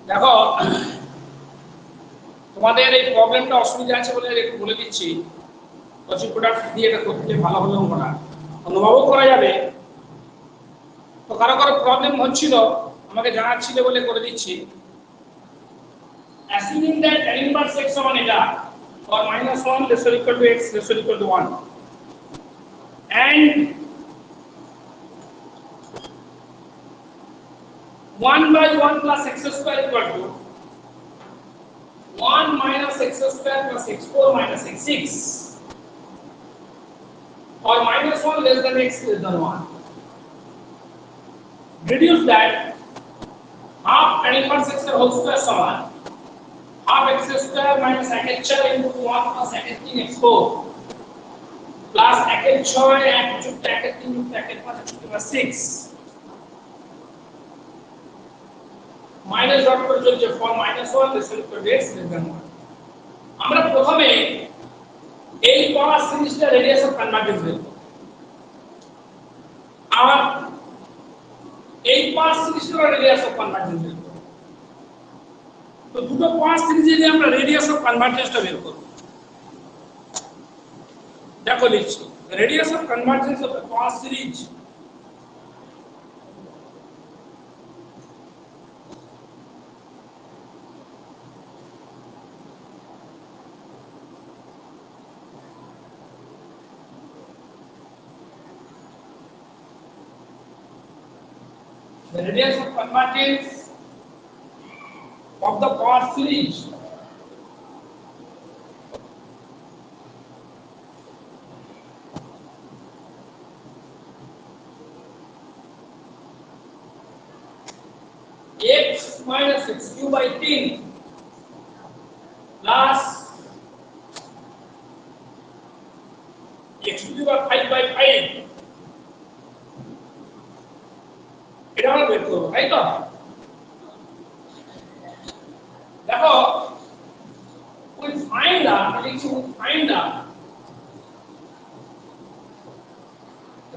দেখো তোমাদের এই প্রবলেমটা অসুবিধা আছে বলে একটু বলে দিচ্ছি। লজিক প্রোডাক্ট দিয়ে এটা করতে ভালো হলেও না অনুভবও করা যাবে। তো কারো কারো প্রবলেম হচ্ছিল আমাকে জানাচ্ছিল বলে করে দিচ্ছি। Assuming that tan inverse x সমান এটা or -1 less or equal to x less or equal to 1 and 1/1 plus x square equal to 1 minus x square plus x4 minus x6 or -1 less than x less than 1. Reduce that half tan inverse x whole square সমান half x square minus এক এর 4 into 1 plus এক এর 3 x4 plus এক এর 6 এক যুক্ত এক এর 3 যুক্ত এক এর 5 যুক্ত 6 মাইনাস ডট করে চলছে for -1 less or equal to x less than 1. আমরা প্রথমে এই পাওয়ার সিরিজটা রেডিয়াস অফ কনভারজেন্স বের করব। আর এই পাওয়ার সিরিজটা রেডিয়াস অফ কনভারজেন্স বের করব। তো দুটো পাওয়ার সিরিজে দিয়ে আমরা রেডিয়াস অফ কনভারজেন্সটা বের করব। দেখো লিখছি radius of convergence of the power series the radius of convergence of the power series x minus x cube by 3 plus x cube by 5 by 5 এটা আমরা বের করব, তাই তো? দেখো we find the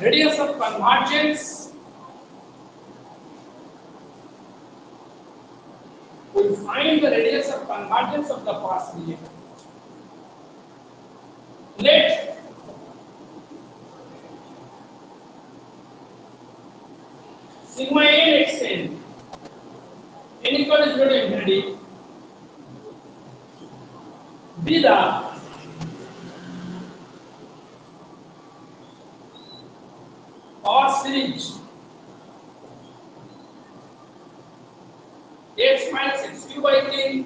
radius of convergence of the path region. Let sigma n xn n equal to 0 to infinity be the power series x minus x cube by 3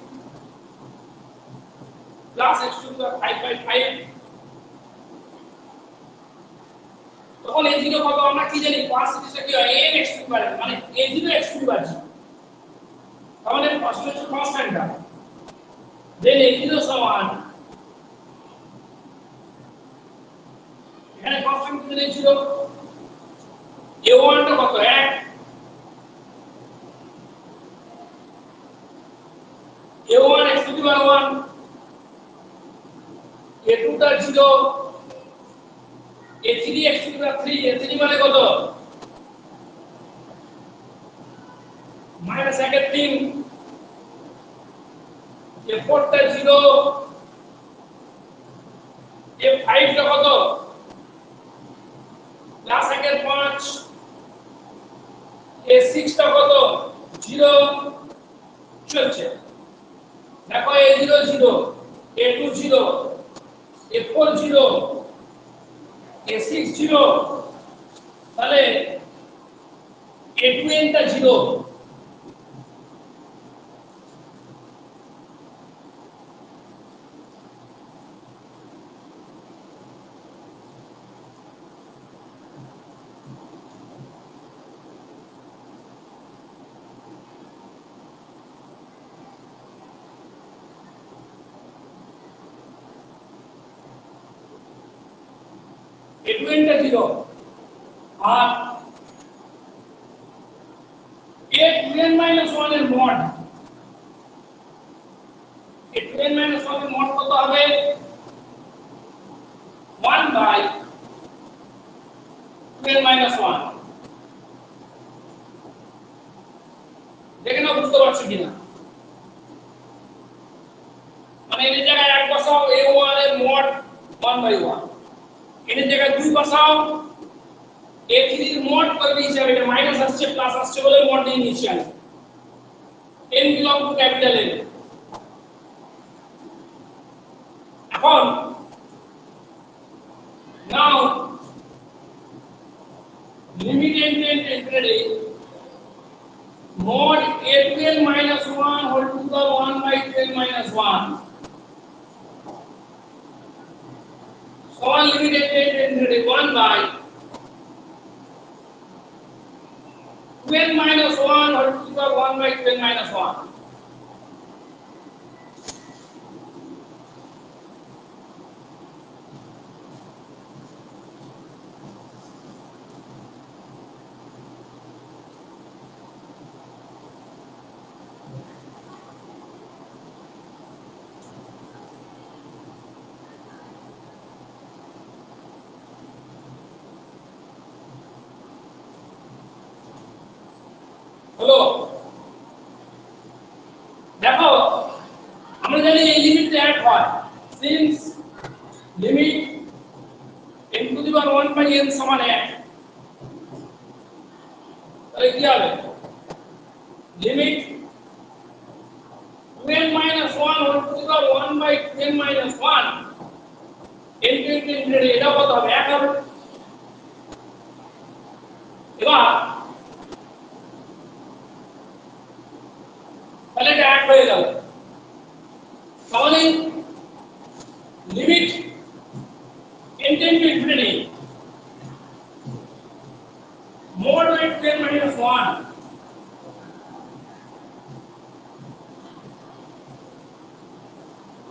plus x cube by 5 by 5 তখন a0 কত আমরা কি জানি পাওয়ার সিরিজটা কি হয় n x cube মানে a0 x cube আছে তাহলে প্রশ্ন হচ্ছে কনস্ট্যান্টটা দেন a0 সমান এখানে কনস্ট্যান্ট কি দিয়েছিল a1 টা কত 1 a1 x to the power 1 a2 টা 0 a3 x to the power 3 a3 মানে কত minus 1 এর 3 a4 টা 0 a5 টা কত প্লাস 1 এর 5 a6 টা কত 0 চলছে দেখো a0 0 a2 0 a4 0 a6 0 তাহলে a2n টা 0 a2n টা 0 আর a2n minus 1 এর মড a2n minus 1 এর মড কত হবে 1 by 2n minus 1 দেখে নাও বুঝতে পারছো কিনা জায়গায় 2 বসাও a3 এর মড করবে হিসাবে এটা মাইনাস আসছে প্লাস আসছে বলে মড নিয়ে initial n belong to capital N এখন now limit n tend to infinity mod a12 minus 1 whole to the 1 by 12 minus 1 so limit n tend to infinity 1 by 12 minus 1 whole to the 1 by 12 minus 1 হলো দেখো আমরা জানি এই লিমিটটা এক হয় since limit n to the power 1 by n সমান 1 তাহলে কি হবে limit 12 minus 1 whole to the power 1 by 12 minus 1 n to infinity এটা কত হবে 1 হবে এবার তাহলে এটা 1 হয়ে গেল তাহলে limit n tend to infinity mod by 12 minus 1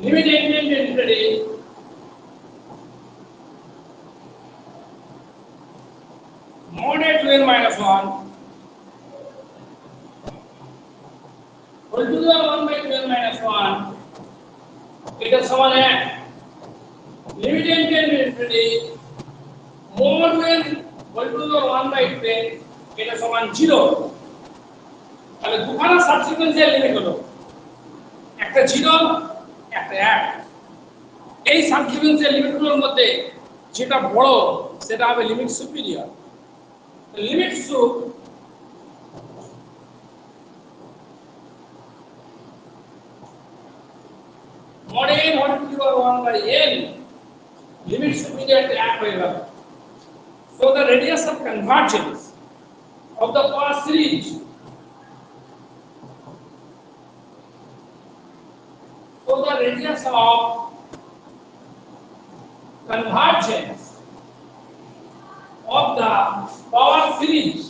limit n tend to infinity mod 12 minus 1 whole to the 1 by 12 minus 1 এটা সমান 1 limit n tend to infinity mod whole to the 1 by 12 এটা সমান 0 তাহলে দুখানা সাবসিকুয়েন্সিয়াল লিমিট হলো একটা 0 একটা 1 এই সাবসিকুয়েন্সিয়াল লিমিটগুলোর মধ্যে যেটা বড় সেটা হবে limit superior limit soup mod n whole to the power 1 by n limit superior to 1 হয়ে গেল so the radius of convergence of the power series so the radius of convergence of the power series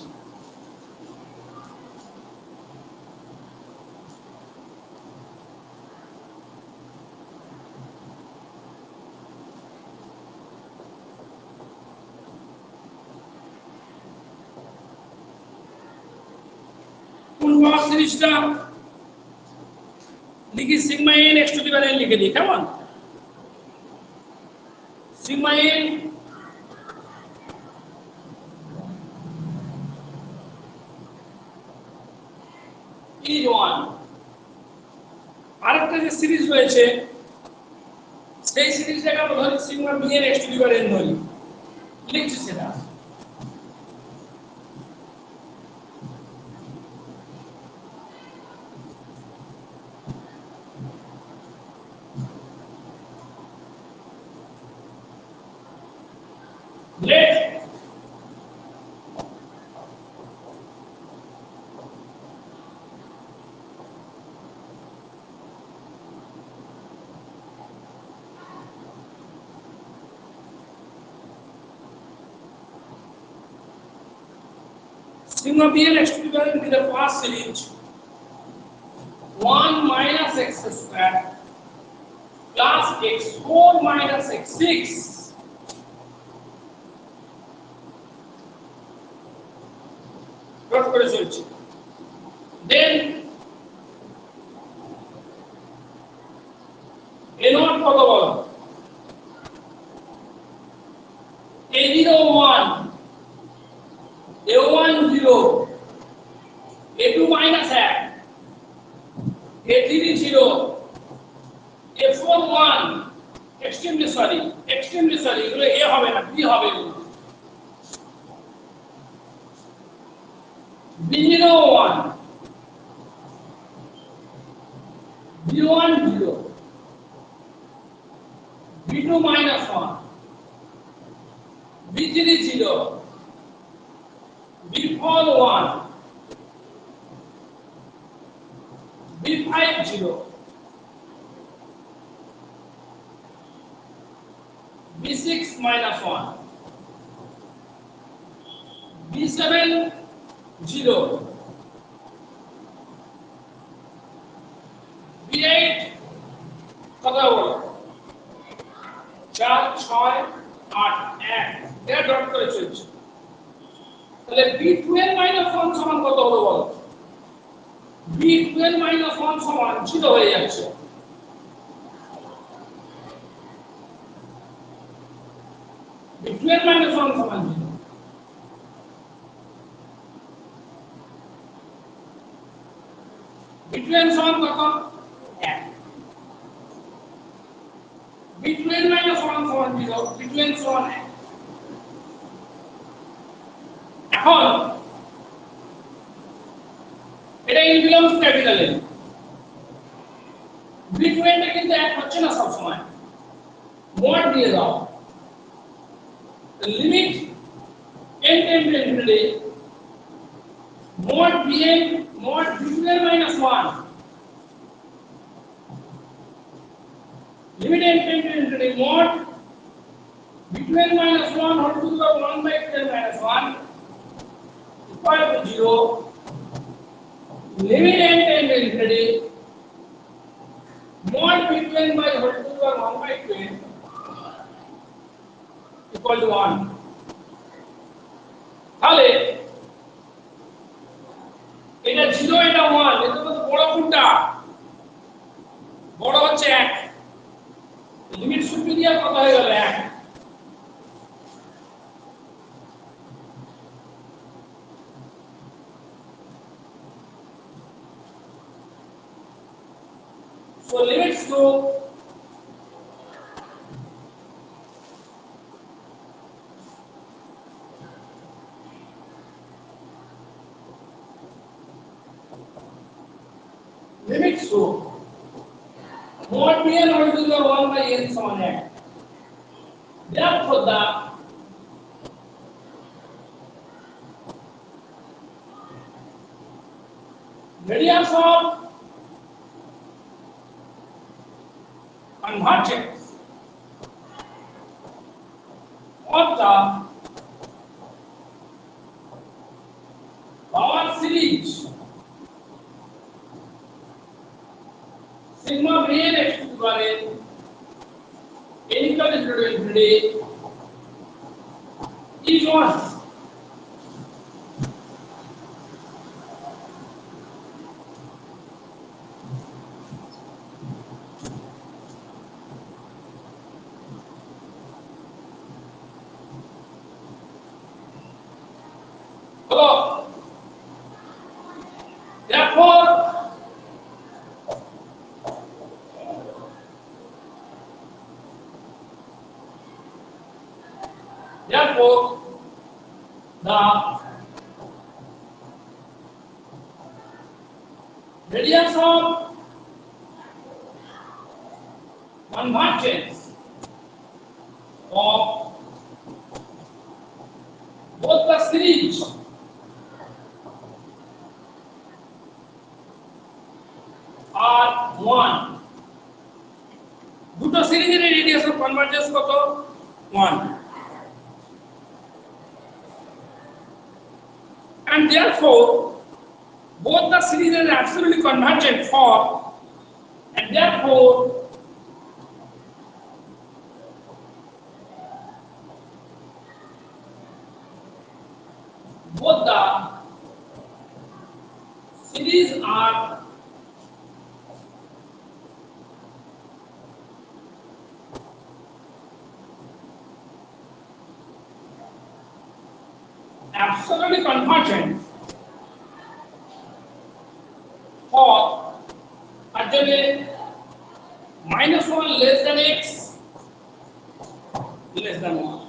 পাওয়ার সিরিজটা লিখি sigma n x two the power n লিখে দিই কেমন sigma n is 1 আরেকটা যে series রয়েছে সেই সিরিজটাকে আমরা ধরি sigma b n x two the power n ধরি লিখছি সেটা let sigma b n x to the power n be the past series 1 minus x square plus x4 minus x6 dot করে চলছে দেন a0 কত বলো a01 a1 0 a2 minus 1 a3 0 a4 1 extremely sorry, এগুলো a হবে না, b হবে এগুলো। b0 1, b1 0, b2 minus 1, b3 0, b4 1, b5 0, b6 minus 1, b7 0, b8 কত হলো 4 6 8 1 এটা ডট করে চলছে। তাহলে b12 minus 1 সমান কত হলো বলো? b12 minus 1 সমান 0 হয়ে যাচ্ছে। b12 minus 1 সমান 0। b12 সমান কত? 1। b12 minus 1 সমান 0, b12 সমান 1। এখন এটা in belongs capital A. b12 টা কিন্তু 1 হচ্ছে না সব সময়। মড দিয়ে দাও। Limit n tend to infinity mod bn mod b12 minus 1 limit n tend to infinity mod b12 minus 1 whole to the power 1 by 12 minus 1 equal to 0 limit n tend to infinity mod b12 by whole to the power 1 by 12 equal to 1। তাহলে এটা 0 এটা 1 এটা তো বড় কোনটা? বড় হচ্ছে 1। Limit সূত্র দিয়ে কত হয়ে গেল 1। So limits to mod bn whole to the 1 by n समान 1। Therefore the radius of convergence of the power series sigma bn x to the power n equal to infinity is 1। Therefore the radius of convergence of both the series are 1। দুটো সিরিজের radius of convergence কত? 1। And therefore both the series are absolutely convergent for, and therefore both the series are absolutely convergent for at the -1 less than x less than 1.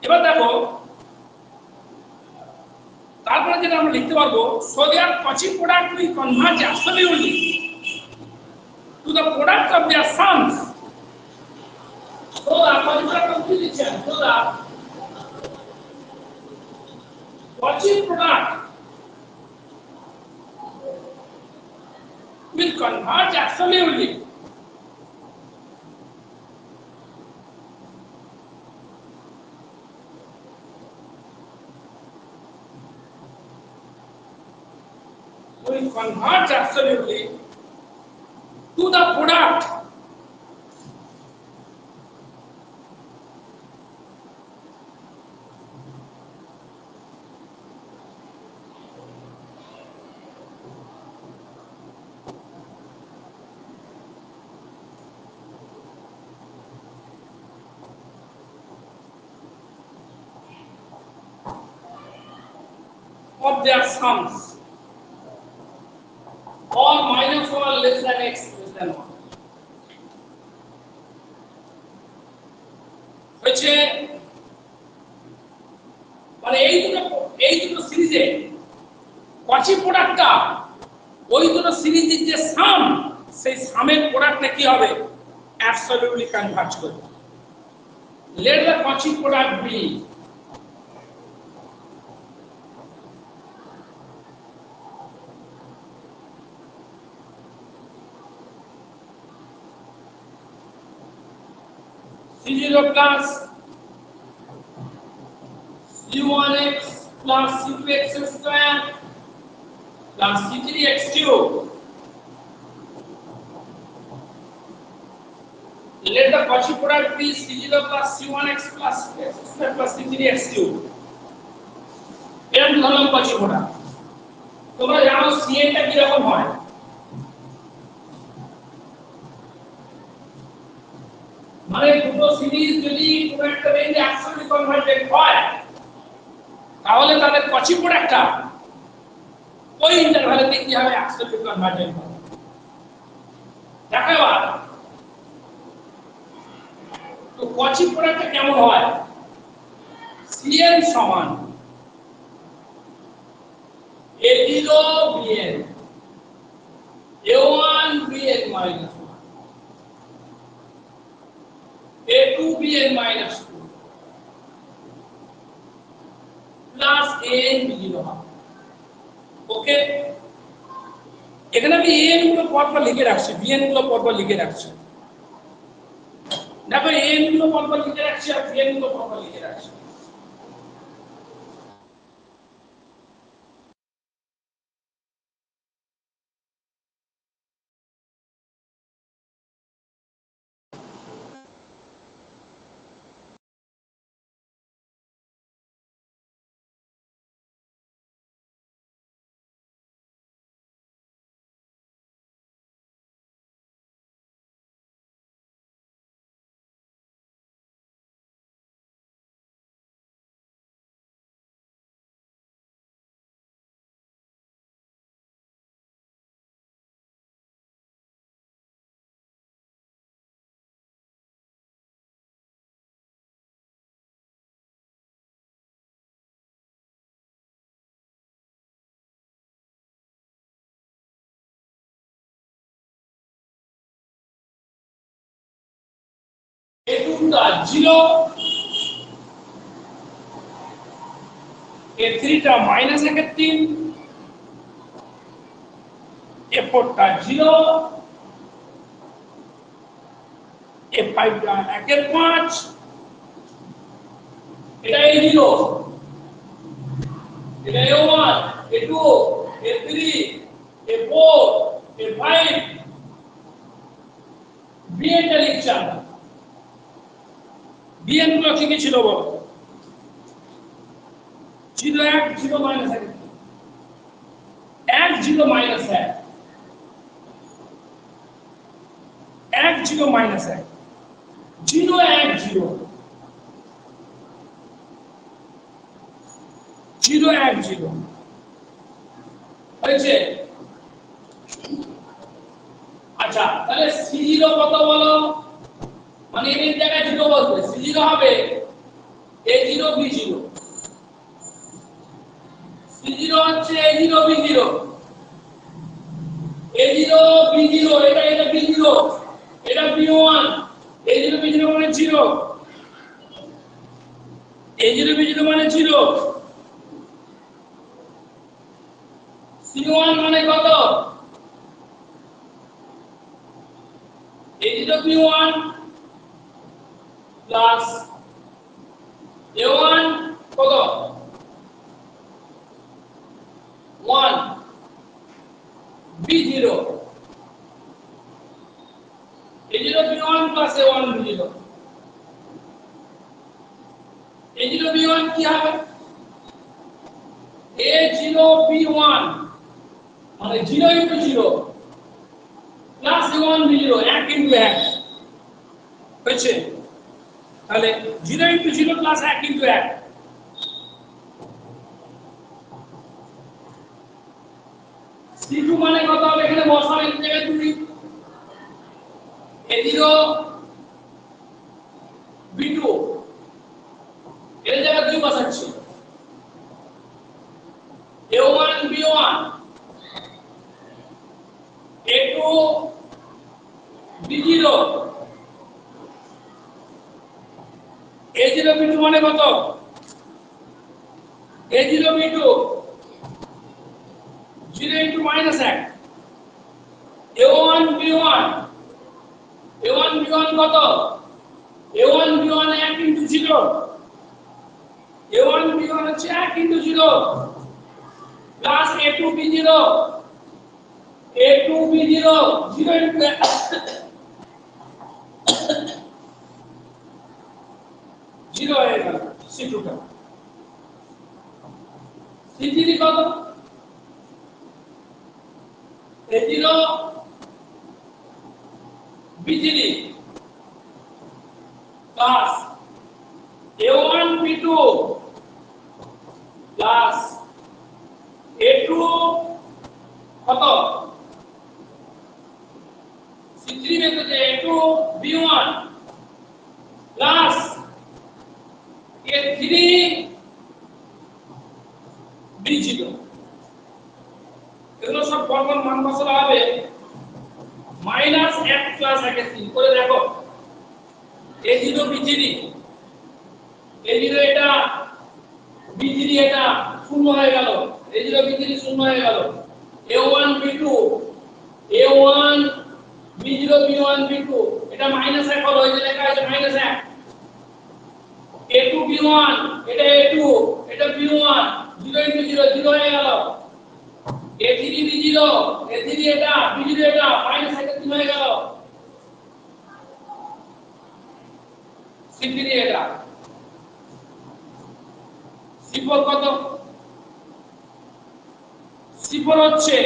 এবার দেখো তারপরে যেটা আমরা লিখতে পারবো so their Cauchy product will converge absolutely to the product of their sums. So the Cauchy product of division, so the Cauchy product will converge absolutely to the product of their sums or minus 1 less than x less than 1. হচ্ছে মানে এই দুটো সিরিজে Cauchy প্রোডাক্টটা ওই দুটো সিরিজের যে সাম সেই সামের প্রোডাক্টটা কি হবে অ্যাবসলিউটলি কনভার্জ করবে let the Cauchy product be C0 plus C1x plus C2x square plus C3x cube. Let the Cauchy product be C0 plus C1x plus C2x square plus C3x cube. এরকম ধরলাম Cauchy product. তোমরা জানো Cn টা কি রকম হয়? মানে দুটো সিরিজ যদি কোনো একটা রেঞ্জে অ্যাবসলিউটলি কনভার্জেন্ট হয় তাহলে তাদের Cauchy প্রোডাক্টটা ওই ইন্টারভ্যালেতে কি হবে অ্যাবসলিউটলি কনভার্জেন্ট হবে দেখো এবার তো Cauchy প্রোডাক্টটা কেমন হয় Cn সমান A0 Bn A1 Bn minus 1 A2 Bn minus 2 plus An B0 ওকে এখানে আমি An গুলো পরপর লিখে রাখছি Bn গুলো পরপর লিখে রাখছি দেখো An গুলো পরপর লিখে রাখছি আর Bn গুলো পরপর লিখে রাখছি A2 টা 0 A3 টা minus 1 এর 3 A4 টা 0 A5 টা 1 এর 5 এটা A0 এটা A1 A2 A3 A4 A5 Bn টা লিখছি আমরা Bn গুলো কি কি ছিল বলো 0 1 0 minus 1 1 0 minus 1 1 0 minus 1 0 1 0 0 1 0 হয়েছে আচ্ছা তাহলে C0 কত বলো মানে এর জায়গায় 0 বসবে, c0 হবে a0 b0, c0 হচ্ছে a0 b0, a0 b0, এটা b0, এটা b1, a0 b0 মানে 0, a0 b0 মানে 0, c1 মানে কত, a0 b1 প্লাস a1 কত 1 b0, a0 b1 plus a1 b0, a0 b1 কি হবে a0 b1 মানে 0 into 0 plus a1 b0 1 into 1 হচ্ছে, তাহলে 0 into 0 প্লাস 1 into 1, c2 মানে কত হবে এখানে বসাও, এই জায়গায় তুমি a0 b2 এর জায়গায় 2 বসাচ্ছি, a1 b1 a2 b0, a0 b2 মানে কত a0 b2 0 into minus 1, a1 b1 a1 b1 কত a1 b1 1 into 0, a1 b1 হচ্ছে 1 into 0 plus a2 b0, a2 b0 0 into 0 হয়ে গেল c2 টা, c3 কত a0 b3 plus a1 b2 plus a2 কত c3 में तो a2 b1 plus a3 b0, এগুলো সব বর্গের মান বসাতে হবে মাইনাস 1 প্লাস 1 এর 3 করে দেখো a0 b3 a0 এটা b3 এটা শূন্য হয়ে গেল, a0 b3 শূন্য হয়ে গেল, a1 b2 a1 b0 b1 b2 এটা মাইনাস 1 হলো, এই যে লেখা আছে মাইনাস 1, a2 b1 এটা a2 এটা b1 0 into 0 0 হয়ে গেল, a3 b0 a3 এটা b0 এটা মাইনাস 1 3 হয়ে গেল, c3 এটা c4 কত c4 হচ্ছে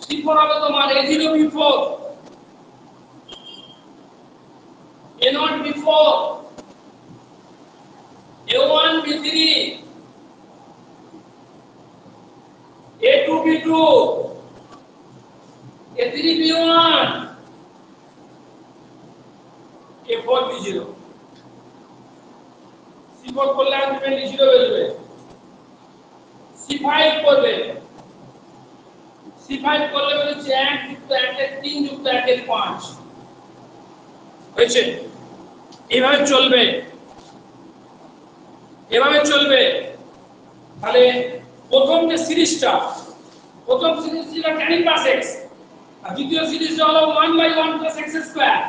c4 হবে তোমার a0 b4 a0 b4 a1 b3 a2 b2 a3 b1 a4 b0, c4 করলে আলটিমেটলি 0 হয়ে যাবে, c5 করবে, c5 করলে হচ্ছে 1 যুক্ত 1 এর 3 যুক্ত 1 এর 5 হয়েছে, এইভাবে চলবে, এভাবে চলবে, তাহলে প্রথম যে সিরিজটা ছিল tan inverse x আর দ্বিতীয় সিরিজটা হলো 1/1 plus x স্কয়ার,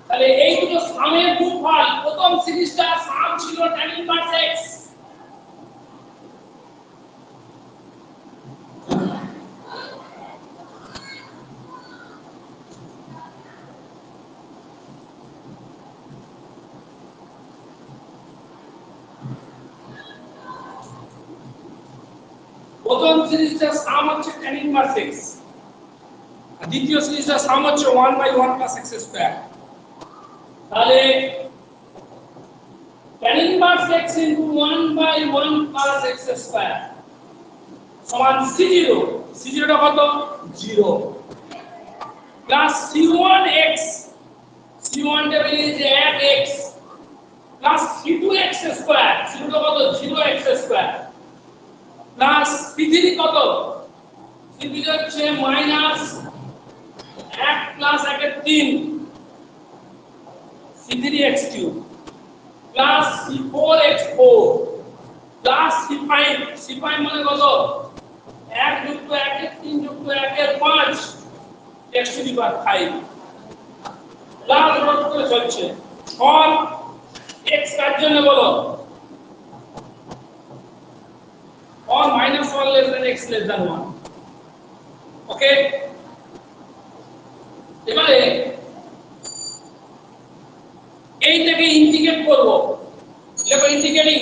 তাহলে এই দুটো সামের গুণফল, প্রথম সিরিজটা সাম ছিল tan inverse x, প্রথম সিরিজটার সাম হচ্ছে tan inverse x আর দ্বিতীয় সিরিজটার সাম হচ্ছে 1/1 plus x স্কয়ার, তাহলে tan inverse x into 1/1 plus x square সমান c0, c0 টা কত 0, প্লাস c1x c1 টা বেরিয়েছে 1x plus c2x square c2 কত 0x স্কয়ার প্লাস c3 কত c3 হচ্ছে মাইনাস 1 প্লাস 1 এর 3 c3x cube plus c4x4 plus c5 c5 মানে কত 1 যুক্ত 1 এর 3 যুক্ত 1 এর 5 x two the power 5 plus road করে চলছে ফর x কার জন্য বলো or minus 1 less than x less than 1 ওকে এবারে এইটাকে ইন্টিগ্রেট করব লেখো integrating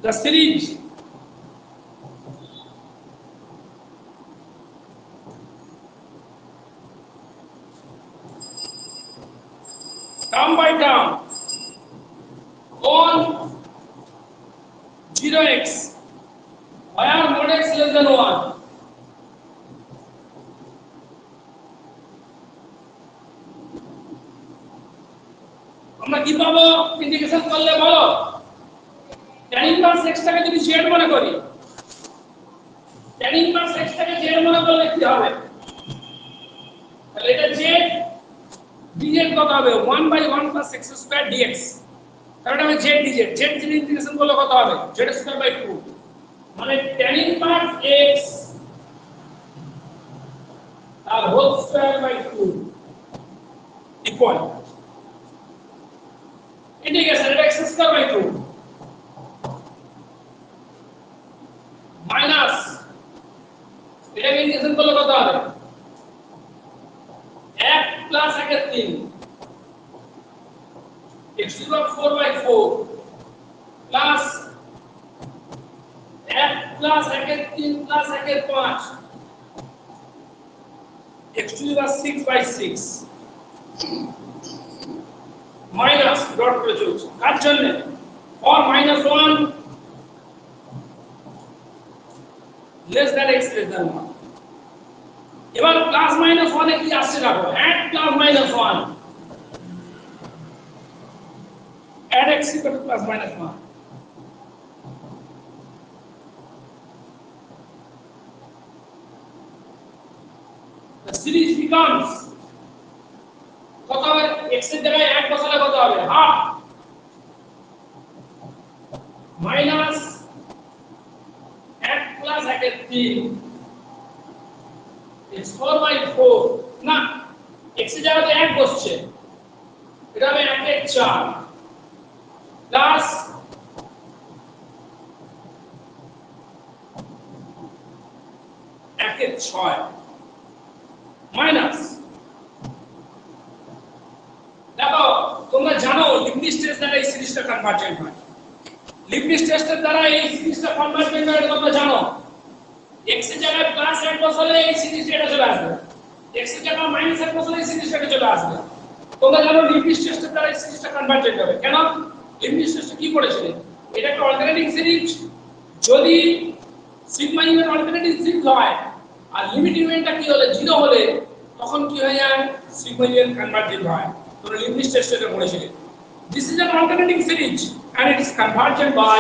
the series term by term on 0x where mod x less than 1 আমরা কি পাবো ইন্টিগ্রেশন করলে বলো tan ইনভার্স x টাকে যদি z মনে করি tan ইনভার্স x টাকে z মনে করলে কি হবে তাহলে এটা z dz কত হবে 1/1 + x স্কয়ার dx তাহলে আমি z dz z যদি ইন্টিগ্রেশন করলে কত হবে z স্কয়ার বাই 2 মানে tan ইনভার্স x তার whole square by 2 equal integration এটা x স্কয়ার বাই 2 মাইনাস এটা ইন্টিগ্রেশন করলে কত হবে 1 প্লাস 1 এর 3 x to the 4/4 plus 1 plus 1 এর 3 প্লাস 1 এর 5 x to the 6/6 minus dot করে চলছে কার জন্য or -1 less than x less than 1 এবার প্লাস মাইনাস 1 এ কি আসছে দেখো add plus minus 1 add x equal to plus minus 1 the series becomes কত হবে x এর জায়গায় 1 বসালে কত হবে হাফ মাইনাস 1 প্লাস 1 এর 3 x 4/4 না x এর জায়গায় 1 বসছে এটা হবে 1 এর 4 প্লাস 1 এর 6 মাইনাস দেখো তোমরা জানো লিবনিজ টেস্ট দ্বারা এই সিরিজটা কনভার্জেন্ট হয় লিবনিজ টেস্টের দ্বারা এই সিরিজটা কনভার্জেন্ট হয় তোমরা জানো x এর জায়গায় প্লাস 1 বসালে এই সিরিজটা এটা চলে আসবে x এর জায়গায় মাইনাস 1 বসালে এই সিরিজটা এটা চলে আসবে তোমরা জানো লিবনিজ টেস্টের দ্বারা এই সিরিজটা কনভার্জেন্ট হবে কেন লিবনিজ টেস্ট কি করেছিল এটা একটা অল্টারনেটিং সিরিজ যদি সিগমা ইউ এর অল্টারনেটিং সিরিজ হয় আর লিমিট ইভেন্টটা কি হলে 0 হলে তখন কি হয়ে যায় সিগমা ইউ এর কনভার্জেন্ট হয় তোমরা লিবনিজ টেস্ট এটা পড়েছিলে this is an alternating series and it is convergent by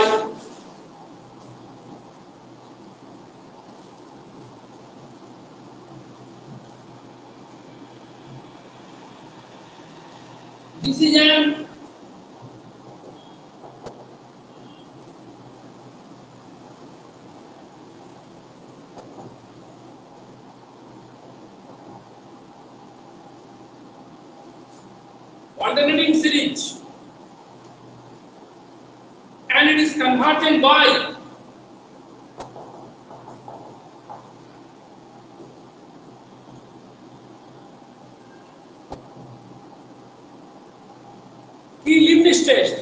this is an alternating series and it is convergent by কি লিবনিজ টেস্ট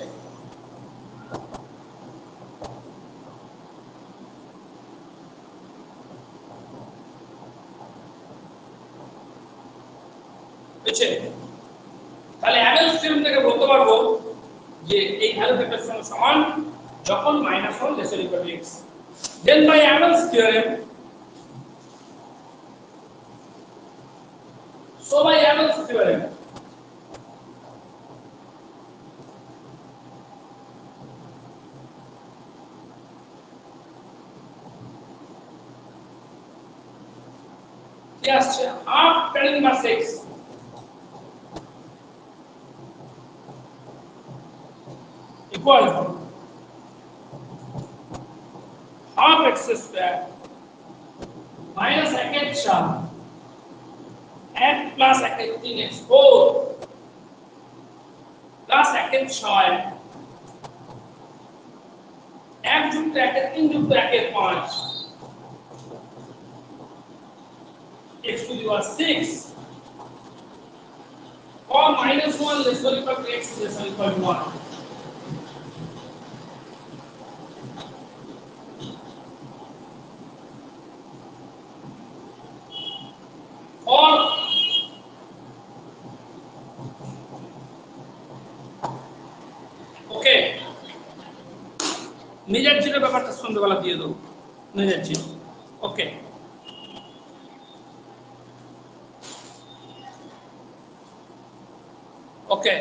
বুঝছে তাহলে অ্যাবেলস থিওরেম থেকে বলতে পারবো যে এই ভ্যালু ফ্যাক্টর সমান যখন -1 less or equal to x. Then by Abel's theorem, so by Abel's theorem, yes, half tan inverse x equal to half x square minus HM n plus x4 plus x6 m যুক্ত 3 যুক্ত 5 x to the power 6 or -1 less or equal to x less or equal to 1. Or okay, measure zero ব্যাপারটা সন্ধ্যাবেলা দিয়ে দেবো measure zero. ওকে, ওকে